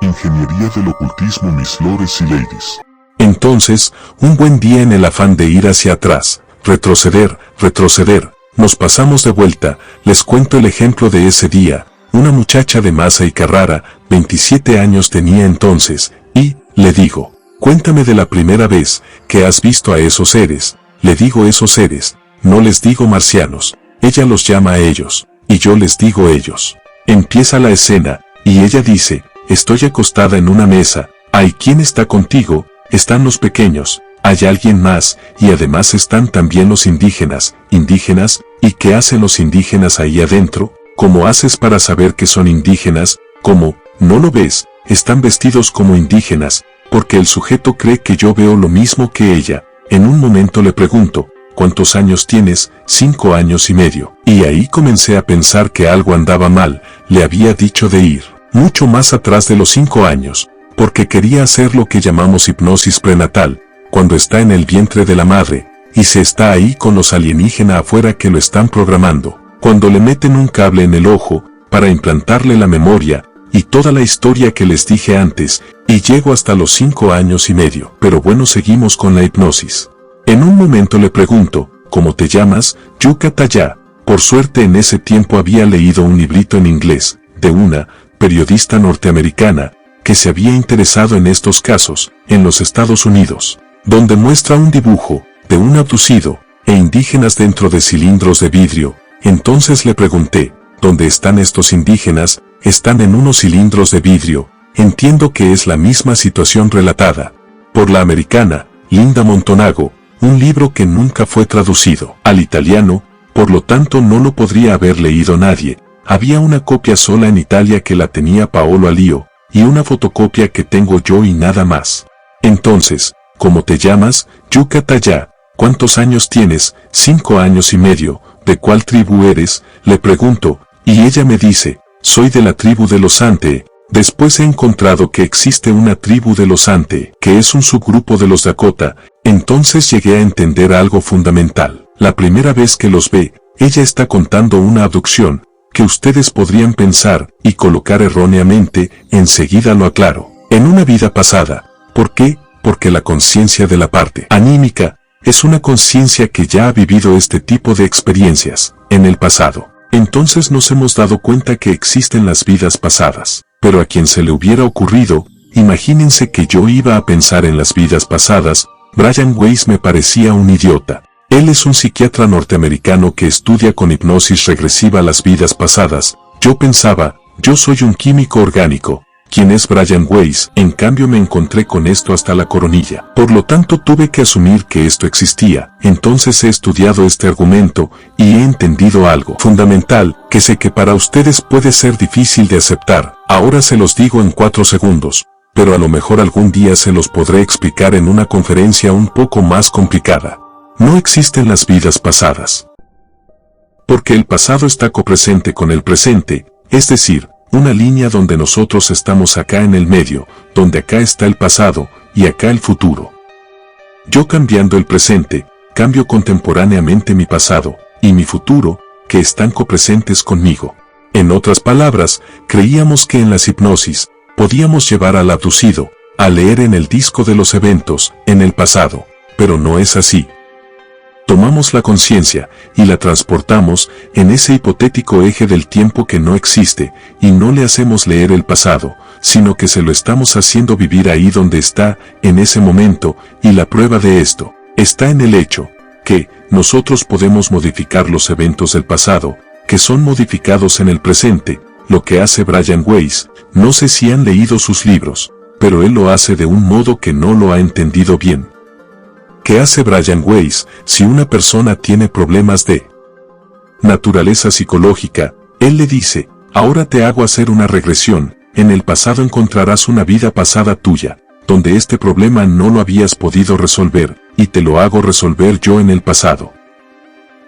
Ingeniería del ocultismo, mis lores y ladies. Entonces, un buen día, en el afán de ir hacia atrás, retroceder, nos pasamos de vuelta. Les cuento el ejemplo de ese día. Una muchacha de Masa y Carrara, 27 años tenía entonces, y, le digo, cuéntame de la primera vez que has visto a esos seres. Le digo esos seres, no les digo marcianos, ella los llama a ellos, y yo les digo ellos. Empieza la escena, y ella dice, estoy acostada en una mesa, ¿hay quién está contigo? Están los pequeños, hay alguien más, y además están también los indígenas, ¿y qué hacen los indígenas ahí adentro? ¿Cómo haces para saber que son indígenas? ¿Cómo? ¿No lo ves? Están vestidos como indígenas, porque el sujeto cree que yo veo lo mismo que ella. En un momento le pregunto, ¿cuántos años tienes? 5 años y medio. Y ahí comencé a pensar que algo andaba mal. Le había dicho de ir mucho más atrás de los 5 años, porque quería hacer lo que llamamos hipnosis prenatal, cuando está en el vientre de la madre, y se está ahí con los alienígenas afuera que lo están programando, cuando le meten un cable en el ojo, para implantarle la memoria, y toda la historia que les dije antes, y llego hasta los 5 años y medio. Pero bueno, seguimos con la hipnosis. En un momento le pregunto, ¿cómo te llamas? Yuka Taya. Por suerte en ese tiempo había leído un librito en inglés, de una periodista norteamericana, que se había interesado en estos casos, en los Estados Unidos, donde muestra un dibujo, de un abducido, e indígenas dentro de cilindros de vidrio. Entonces le pregunté, ¿dónde están estos indígenas? Están en unos cilindros de vidrio. Entiendo que es la misma situación relatada por la americana, Linda Montonago, un libro que nunca fue traducido al italiano, por lo tanto no lo podría haber leído nadie. Había una copia sola en Italia que la tenía Paolo Alío, y una fotocopia que tengo yo y nada más. Entonces, ¿cómo te llamas? Yuka Taya. ¿Cuántos años tienes? 5 años y medio. ¿De cuál tribu eres? Le pregunto, y ella me dice, soy de la tribu de los Ante. Después he encontrado que existe una tribu de los Ante, que es un subgrupo de los Dakota. Entonces llegué a entender algo fundamental. La primera vez que los ve, ella está contando una abducción, que ustedes podrían pensar y colocar erróneamente. Enseguida lo aclaro. En una vida pasada. ¿Por qué? Porque la conciencia de la parte anímica es una conciencia que ya ha vivido este tipo de experiencias en el pasado. Entonces nos hemos dado cuenta que existen las vidas pasadas. Pero a quien se le hubiera ocurrido, imagínense que yo iba a pensar en las vidas pasadas. Brian Weiss me parecía un idiota. Él es un psiquiatra norteamericano que estudia con hipnosis regresiva las vidas pasadas. Yo pensaba, yo soy un químico orgánico. ¿Quién es Brian Weiss? En cambio me encontré con esto hasta la coronilla. Por lo tanto tuve que asumir que esto existía. Entonces he estudiado este argumento, y he entendido algo fundamental, que sé que para ustedes puede ser difícil de aceptar. Ahora se los digo en 4 segundos. Pero a lo mejor algún día se los podré explicar en una conferencia un poco más complicada. No existen las vidas pasadas. Porque el pasado está copresente con el presente, es decir, una línea donde nosotros estamos acá en el medio, donde acá está el pasado, y acá el futuro. Yo cambiando el presente, cambio contemporáneamente mi pasado, y mi futuro, que están copresentes conmigo. En otras palabras, creíamos que en las hipnosis, podíamos llevar al abducido, a leer en el disco de los eventos, en el pasado, pero no es así. Tomamos la conciencia y la transportamos en ese hipotético eje del tiempo que no existe, y no le hacemos leer el pasado, sino que se lo estamos haciendo vivir ahí donde está, en ese momento, y la prueba de esto está en el hecho que nosotros podemos modificar los eventos del pasado, que son modificados en el presente. Lo que hace Brian Weiss, no sé si han leído sus libros, pero él lo hace de un modo que no lo ha entendido bien. ¿Qué hace Brian Weiss si una persona tiene problemas de naturaleza psicológica? Él le dice, ahora te hago hacer una regresión, en el pasado encontrarás una vida pasada tuya, donde este problema no lo habías podido resolver, y te lo hago resolver yo en el pasado.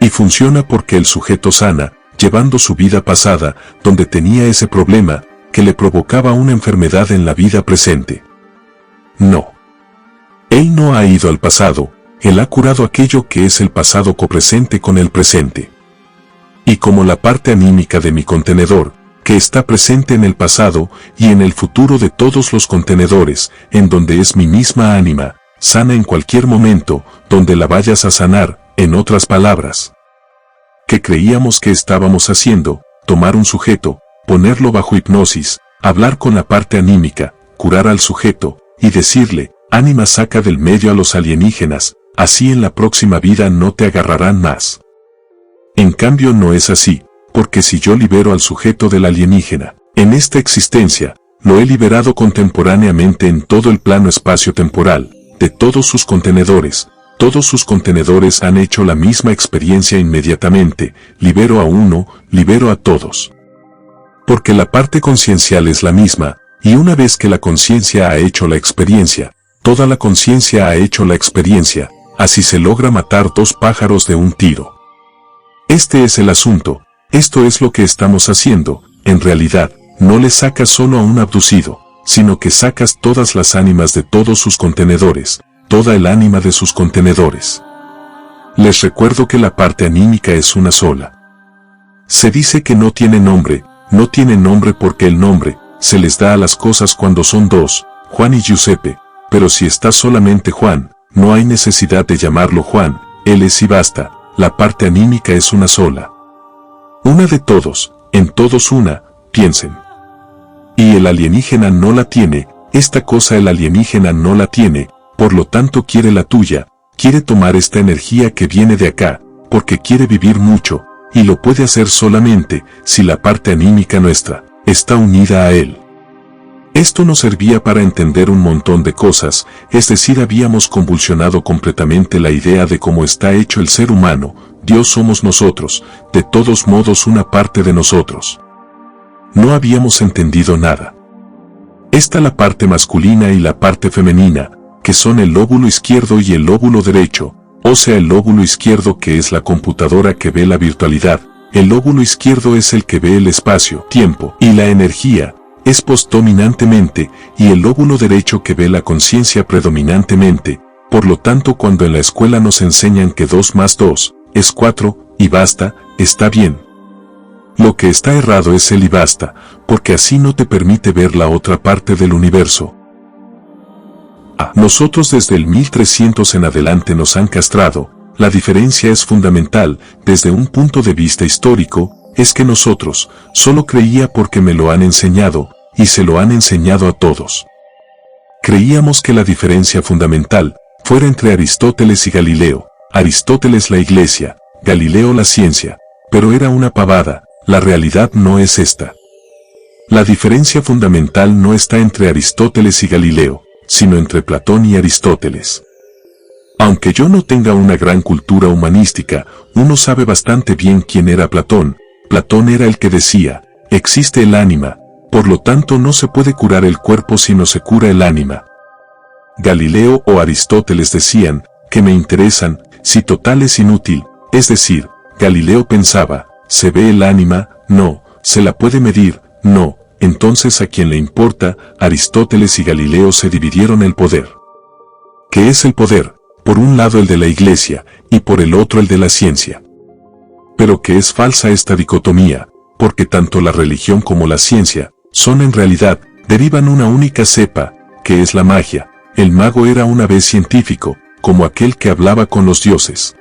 Y funciona porque el sujeto sana, llevando su vida pasada, donde tenía ese problema, que le provocaba una enfermedad en la vida presente. No. Él no ha ido al pasado, él ha curado aquello que es el pasado copresente con el presente. Y como la parte anímica de mi contenedor, que está presente en el pasado y en el futuro de todos los contenedores, en donde es mi misma ánima, sana en cualquier momento, donde la vayas a sanar, en otras palabras. ¿Qué creíamos que estábamos haciendo? Tomar un sujeto, ponerlo bajo hipnosis, hablar con la parte anímica, curar al sujeto, y decirle, ánima, saca del medio a los alienígenas, así en la próxima vida no te agarrarán más. En cambio no es así, porque si yo libero al sujeto del alienígena, en esta existencia, lo he liberado contemporáneamente en todo el plano espacio-temporal, de todos sus contenedores han hecho la misma experiencia inmediatamente, libero a uno, libero a todos. Porque la parte conciencial es la misma, y una vez que la conciencia ha hecho la experiencia, toda la conciencia ha hecho la experiencia, así se logra matar dos pájaros de un tiro. Este es el asunto, esto es lo que estamos haciendo, en realidad, no le sacas solo a un abducido, sino que sacas todas las ánimas de todos sus contenedores, toda el ánima de sus contenedores. Les recuerdo que la parte anímica es una sola. Se dice que no tiene nombre porque el nombre se les da a las cosas cuando son dos, Juan y Giuseppe, pero si está solamente Juan, no hay necesidad de llamarlo Juan, él es y basta, la parte anímica es una sola. Una de todos, en todos una, piensen. Y el alienígena no la tiene, esta cosa el alienígena no la tiene, por lo tanto quiere la tuya, quiere tomar esta energía que viene de acá, porque quiere vivir mucho, y lo puede hacer solamente si la parte anímica nuestra está unida a él. Esto nos servía para entender un montón de cosas, es decir, habíamos convulsionado completamente la idea de cómo está hecho el ser humano, Dios somos nosotros, de todos modos una parte de nosotros. No habíamos entendido nada. Está la parte masculina y la parte femenina, que son el lóbulo izquierdo y el lóbulo derecho, o sea el lóbulo izquierdo que es la computadora que ve la virtualidad, el lóbulo izquierdo es el que ve el espacio, tiempo y la energía, es postdominantemente, y el lóbulo derecho que ve la conciencia predominantemente, por lo tanto cuando en la escuela nos enseñan que 2 más 2 es 4, y basta, está bien. Lo que está errado es el y basta, porque así no te permite ver la otra parte del universo. Nosotros desde el 1300 en adelante nos han castrado, la diferencia es fundamental, desde un punto de vista histórico, es que nosotros, solo creía porque me lo han enseñado, y se lo han enseñado a todos. Creíamos que la diferencia fundamental, fuera entre Aristóteles y Galileo, Aristóteles la iglesia, Galileo la ciencia, pero era una pavada, la realidad no es esta. La diferencia fundamental no está entre Aristóteles y Galileo, sino entre Platón y Aristóteles. Aunque yo no tenga una gran cultura humanística, uno sabe bastante bien quién era Platón. Platón era el que decía, existe el ánima, por lo tanto no se puede curar el cuerpo si no se cura el ánima. Galileo o Aristóteles decían, que me interesan, si total es inútil, es decir, Galileo pensaba, ¿se ve el ánima? No, ¿se la puede medir? No, entonces ¿a quién le importa? Aristóteles y Galileo se dividieron el poder. ¿Qué es el poder? Por un lado el de la iglesia, y por el otro el de la ciencia. Pero que es falsa esta dicotomía, porque tanto la religión como la ciencia, son en realidad, derivan una única cepa, que es la magia. El mago era una vez científico, como aquel que hablaba con los dioses.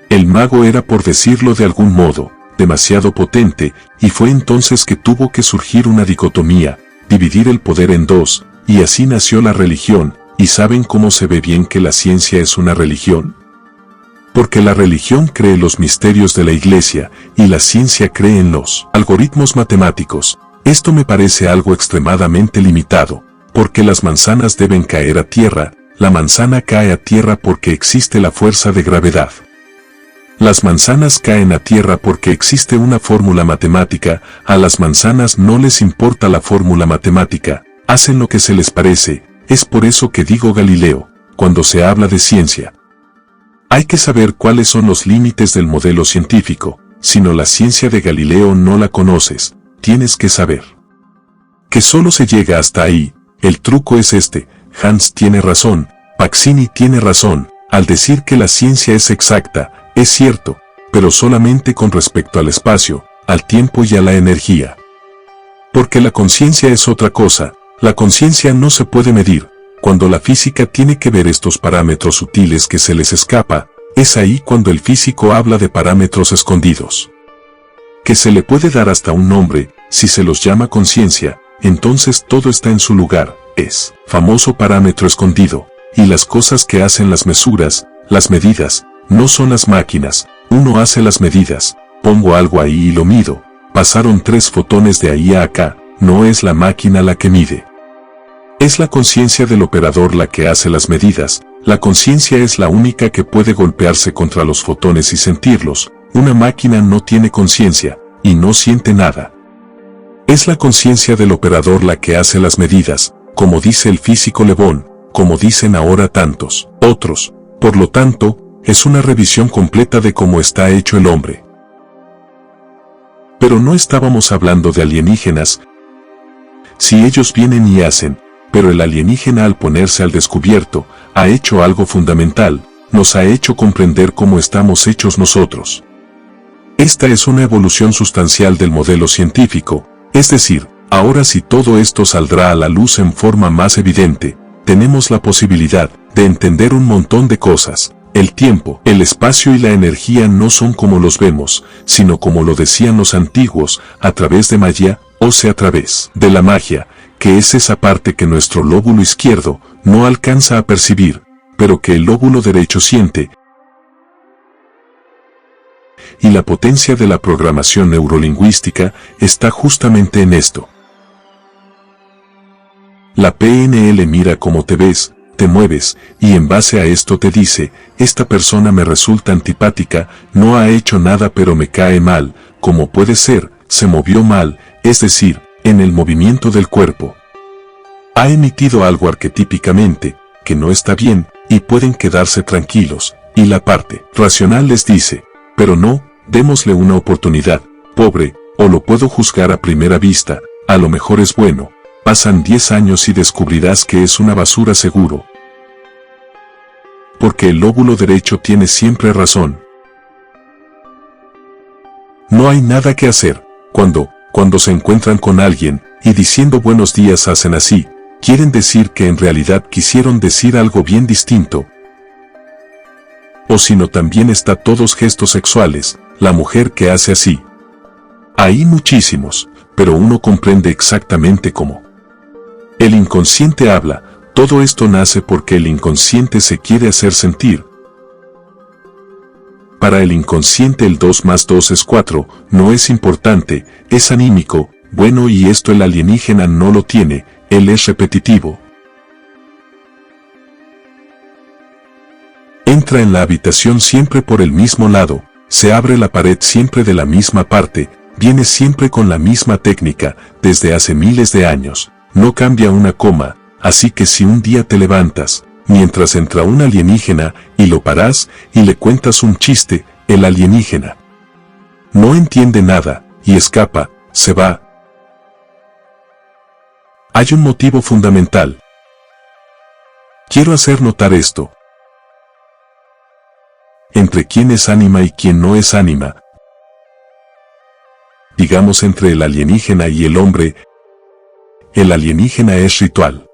El mago era, por decirlo de algún modo, demasiado potente, y fue entonces que tuvo que surgir una dicotomía, dividir el poder en dos, y así nació la religión. ¿Y saben cómo se ve bien que la ciencia es una religión? Porque la religión cree los misterios de la iglesia, y la ciencia cree en los algoritmos matemáticos. Esto me parece algo extremadamente limitado, porque las manzanas deben caer a tierra, la manzana cae a tierra porque existe la fuerza de gravedad. Las manzanas caen a tierra porque existe una fórmula matemática, a las manzanas no les importa la fórmula matemática, hacen lo que se les parece. Es por eso que digo Galileo, cuando se habla de ciencia. Hay que saber cuáles son los límites del modelo científico, si no la ciencia de Galileo no la conoces, tienes que saber que solo se llega hasta ahí. El truco es este, Hans tiene razón, Paxini tiene razón, al decir que la ciencia es exacta, es cierto, pero solamente con respecto al espacio, al tiempo y a la energía. Porque la conciencia es otra cosa, la conciencia no se puede medir. Cuando la física tiene que ver estos parámetros sutiles que se les escapa, es ahí cuando el físico habla de parámetros escondidos. Que se le puede dar hasta un nombre, si se los llama conciencia, entonces todo está en su lugar, es famoso parámetro escondido, y las cosas que hacen las mesuras, las medidas, no son las máquinas, uno hace las medidas, pongo algo ahí y lo mido, pasaron 3 fotones de ahí a acá, no es la máquina la que mide. Es la conciencia del operador la que hace las medidas, la conciencia es la única que puede golpearse contra los fotones y sentirlos, una máquina no tiene conciencia, y no siente nada. Es la conciencia del operador la que hace las medidas, como dice el físico Le Bon, como dicen ahora tantos otros, por lo tanto, es una revisión completa de cómo está hecho el hombre. Pero no estábamos hablando de alienígenas. Si ellos vienen y hacen, pero el alienígena al ponerse al descubierto, ha hecho algo fundamental, nos ha hecho comprender cómo estamos hechos nosotros. Esta es una evolución sustancial del modelo científico, es decir, ahora si todo esto saldrá a la luz en forma más evidente, tenemos la posibilidad de entender un montón de cosas. El tiempo, el espacio y la energía no son como los vemos, sino como lo decían los antiguos, a través de magia, o sea a través de la magia, que es esa parte que nuestro lóbulo izquierdo no alcanza a percibir, pero que el lóbulo derecho siente. Y la potencia de la programación neurolingüística está justamente en esto. La PNL mira cómo te ves, te mueves, y en base a esto te dice, esta persona me resulta antipática, no ha hecho nada pero me cae mal, como puede ser, se movió mal, es decir, en el movimiento del cuerpo. Ha emitido algo arquetípicamente, que no está bien, y pueden quedarse tranquilos, y la parte racional les dice, pero no, démosle una oportunidad, pobre, o lo puedo juzgar a primera vista, a lo mejor es bueno. Pasan 10 años y descubrirás que es una basura seguro. Porque el lóbulo derecho tiene siempre razón. No hay nada que hacer. Cuando se encuentran con alguien, y diciendo buenos días hacen así, quieren decir que en realidad quisieron decir algo bien distinto. O si no también está todos gestos sexuales, la mujer que hace así. Hay muchísimos, pero uno comprende exactamente cómo. El inconsciente habla, todo esto nace porque el inconsciente se quiere hacer sentir. Para el inconsciente el 2 más 2 es 4, no es importante, es anímico, bueno y esto el alienígena no lo tiene, él es repetitivo. Entra en la habitación siempre por el mismo lado, se abre la pared siempre de la misma parte, viene siempre con la misma técnica, desde hace miles de años. No cambia una coma, así que si un día te levantas, mientras entra un alienígena, y lo paras, y le cuentas un chiste, el alienígena no entiende nada, y escapa, se va. Hay un motivo fundamental. Quiero hacer notar esto. Entre quién es ánima y quién no es ánima. Digamos entre el alienígena y el hombre. El alienígena es ritual.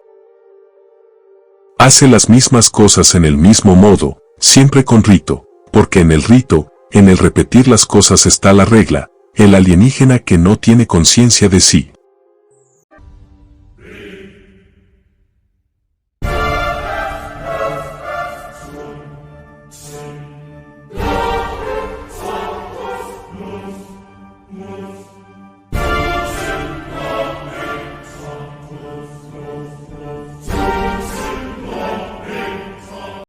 Hace las mismas cosas en el mismo modo, siempre con rito, porque en el rito, en el repetir las cosas está la regla, el alienígena que no tiene conciencia de sí.